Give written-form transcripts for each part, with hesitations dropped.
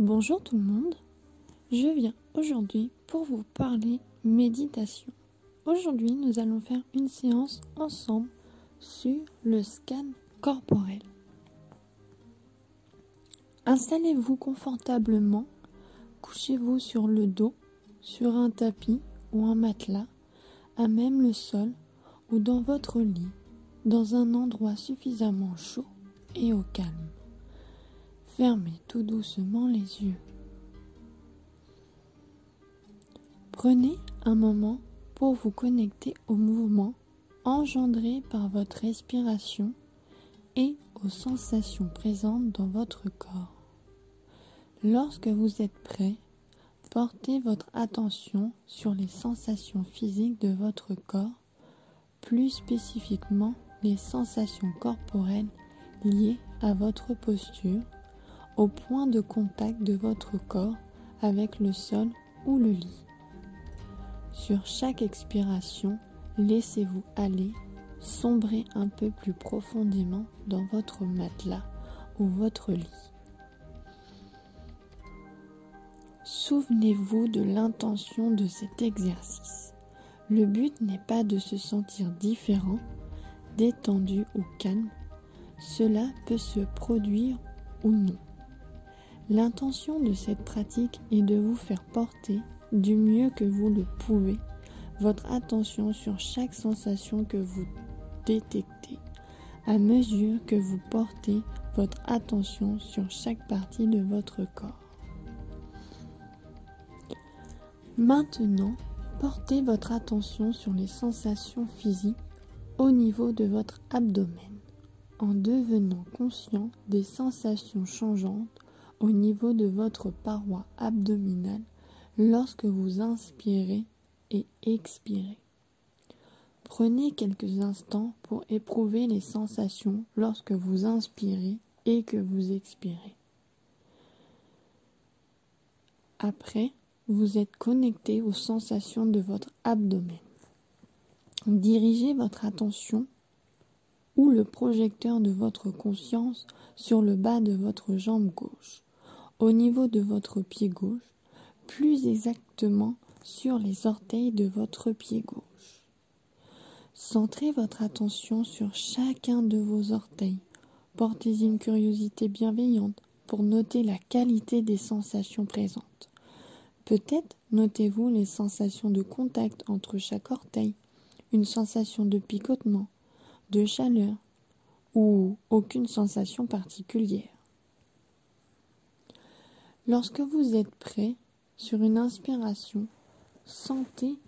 Bonjour tout le monde, je viens aujourd'hui pour vous parler méditation. Aujourd'hui, nous allons faire une séance ensemble sur le scan corporel. Installez-vous confortablement, couchez-vous sur le dos, sur un tapis ou un matelas, à même le sol ou dans votre lit, dans un endroit suffisamment chaud et au calme. Fermez tout doucement les yeux. Prenez un moment pour vous connecter au mouvement engendré par votre respiration et aux sensations présentes dans votre corps. Lorsque vous êtes prêt, portez votre attention sur les sensations physiques de votre corps, plus spécifiquement les sensations corporelles liées à votre posture, au point de contact de votre corps avec le sol ou le lit. Sur chaque expiration, laissez-vous aller, sombrer un peu plus profondément dans votre matelas ou votre lit. Souvenez-vous de l'intention de cet exercice. Le but n'est pas de se sentir différent, détendu ou calme. Cela peut se produire ou non. L'intention de cette pratique est de vous faire porter, du mieux que vous le pouvez, votre attention sur chaque sensation que vous détectez, à mesure que vous portez votre attention sur chaque partie de votre corps. Maintenant, portez votre attention sur les sensations physiques au niveau de votre abdomen, en devenant conscient des sensations changeantes au niveau de votre paroi abdominale lorsque vous inspirez et expirez. Prenez quelques instants pour éprouver les sensations lorsque vous inspirez et que vous expirez. Après, vous êtes connecté aux sensations de votre abdomen. Dirigez votre attention ou le projecteur de votre conscience sur le bas de votre jambe gauche, au niveau de votre pied gauche, plus exactement sur les orteils de votre pied gauche. Centrez votre attention sur chacun de vos orteils. Portez une curiosité bienveillante pour noter la qualité des sensations présentes. Peut-être notez-vous les sensations de contact entre chaque orteil, une sensation de picotement, de chaleur ou aucune sensation particulière. Lorsque vous êtes prêt, sur une inspiration, sentez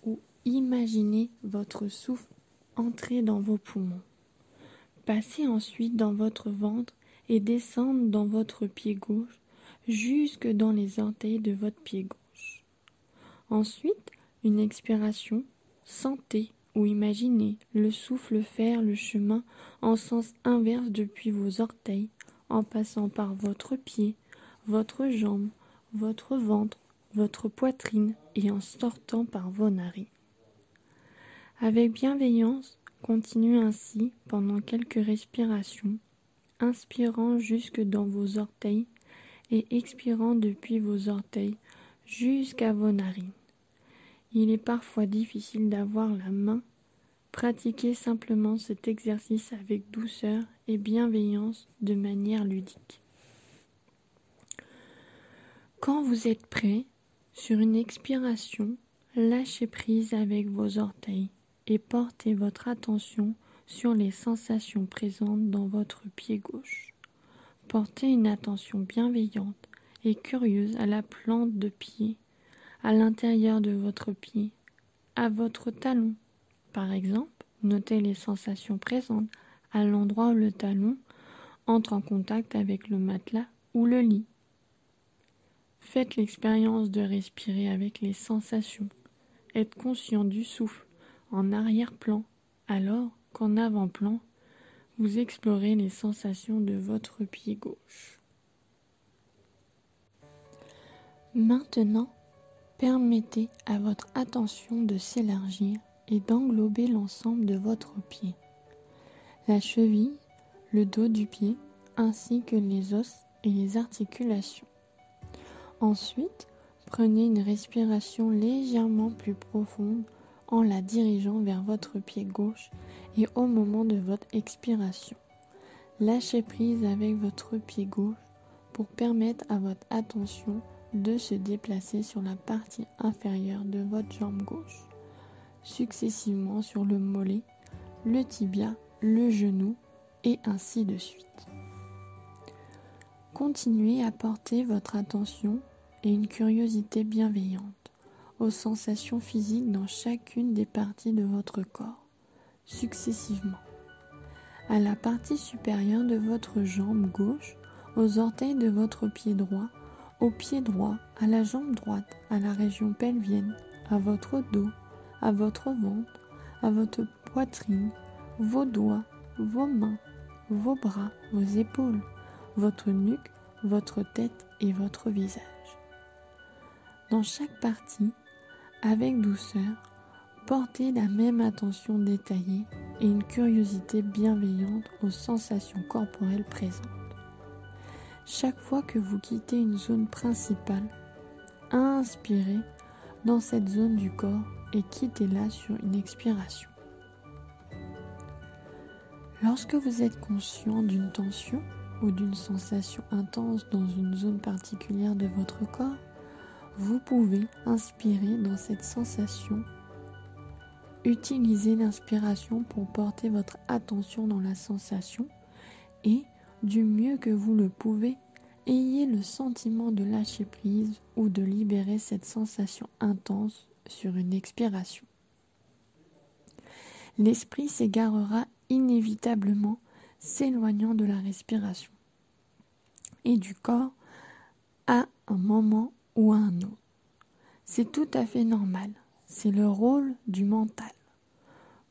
ou imaginez votre souffle entrer dans vos poumons. Passez ensuite dans votre ventre et descendre dans votre pied gauche jusque dans les orteils de votre pied gauche. Ensuite, une expiration, sentez ou imaginez le souffle faire le chemin en sens inverse depuis vos orteils, en passant par votre pied, votre jambe, votre ventre, votre poitrine et en sortant par vos narines. Avec bienveillance, continuez ainsi pendant quelques respirations, inspirant jusque dans vos orteils et expirant depuis vos orteils jusqu'à vos narines. Il est parfois difficile d'avoir la main. Pratiquez simplement cet exercice avec douceur et bienveillance de manière ludique. Quand vous êtes prêt, sur une expiration, lâchez prise avec vos orteils et portez votre attention sur les sensations présentes dans votre pied gauche. Portez une attention bienveillante et curieuse à la plante de pied, à l'intérieur de votre pied, à votre talon. Par exemple, notez les sensations présentes à l'endroit où le talon entre en contact avec le matelas ou le lit. Faites l'expérience de respirer avec les sensations. Être conscient du souffle en arrière-plan, alors qu'en avant-plan, vous explorez les sensations de votre pied gauche. Maintenant, permettez à votre attention de s'élargir et d'englober l'ensemble de votre pied. La cheville, le dos du pied, ainsi que les os et les articulations. Ensuite, prenez une respiration légèrement plus profonde en la dirigeant vers votre pied gauche et au moment de votre expiration. Lâchez prise avec votre pied gauche pour permettre à votre attention de se déplacer sur la partie inférieure de votre jambe gauche, successivement sur le mollet, le tibia, le genou et ainsi de suite. Continuez à porter votre attention et une curiosité bienveillante aux sensations physiques dans chacune des parties de votre corps, successivement. À la partie supérieure de votre jambe gauche, aux orteils de votre pied droit, au pied droit, à la jambe droite, à la région pelvienne, à votre dos, à votre ventre, à votre poitrine, vos doigts, vos mains, vos bras, vos épaules, votre nuque, votre tête et votre visage. Dans chaque partie, avec douceur, portez la même attention détaillée et une curiosité bienveillante aux sensations corporelles présentes. Chaque fois que vous quittez une zone principale, inspirez dans cette zone du corps et quittez-la sur une expiration. Lorsque vous êtes conscient d'une tension ou d'une sensation intense dans une zone particulière de votre corps, vous pouvez inspirer dans cette sensation. Utilisez l'inspiration pour porter votre attention dans la sensation et, du mieux que vous le pouvez, ayez le sentiment de lâcher prise ou de libérer cette sensation intense sur une expiration. L'esprit s'égarera inévitablement, s'éloignant de la respiration et du corps à un moment ou à un autre. C'est tout à fait normal, c'est le rôle du mental.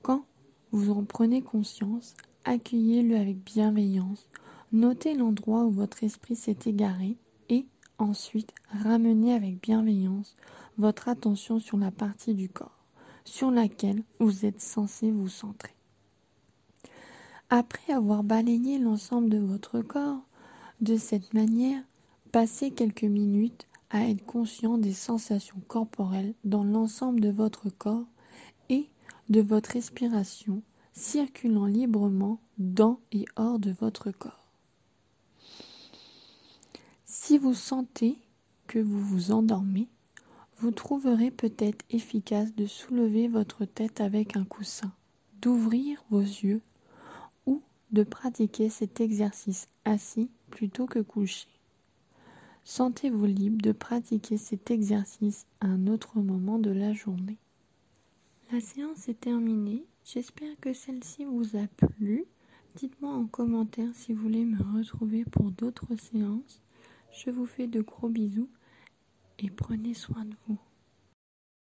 Quand vous en prenez conscience, accueillez-le avec bienveillance, notez l'endroit où votre esprit s'est égaré et ensuite ramenez avec bienveillance votre attention sur la partie du corps sur laquelle vous êtes censé vous centrer. Après avoir balayé l'ensemble de votre corps, de cette manière, passez quelques minutes à être conscient des sensations corporelles dans l'ensemble de votre corps et de votre respiration circulant librement dans et hors de votre corps. Si vous sentez que vous vous endormez, vous trouverez peut-être efficace de soulever votre tête avec un coussin, d'ouvrir vos yeux ou de pratiquer cet exercice assis plutôt que couché. Sentez-vous libre de pratiquer cet exercice à un autre moment de la journée. La séance est terminée. J'espère que celle-ci vous a plu. Dites-moi en commentaire si vous voulez me retrouver pour d'autres séances. Je vous fais de gros bisous et prenez soin de vous.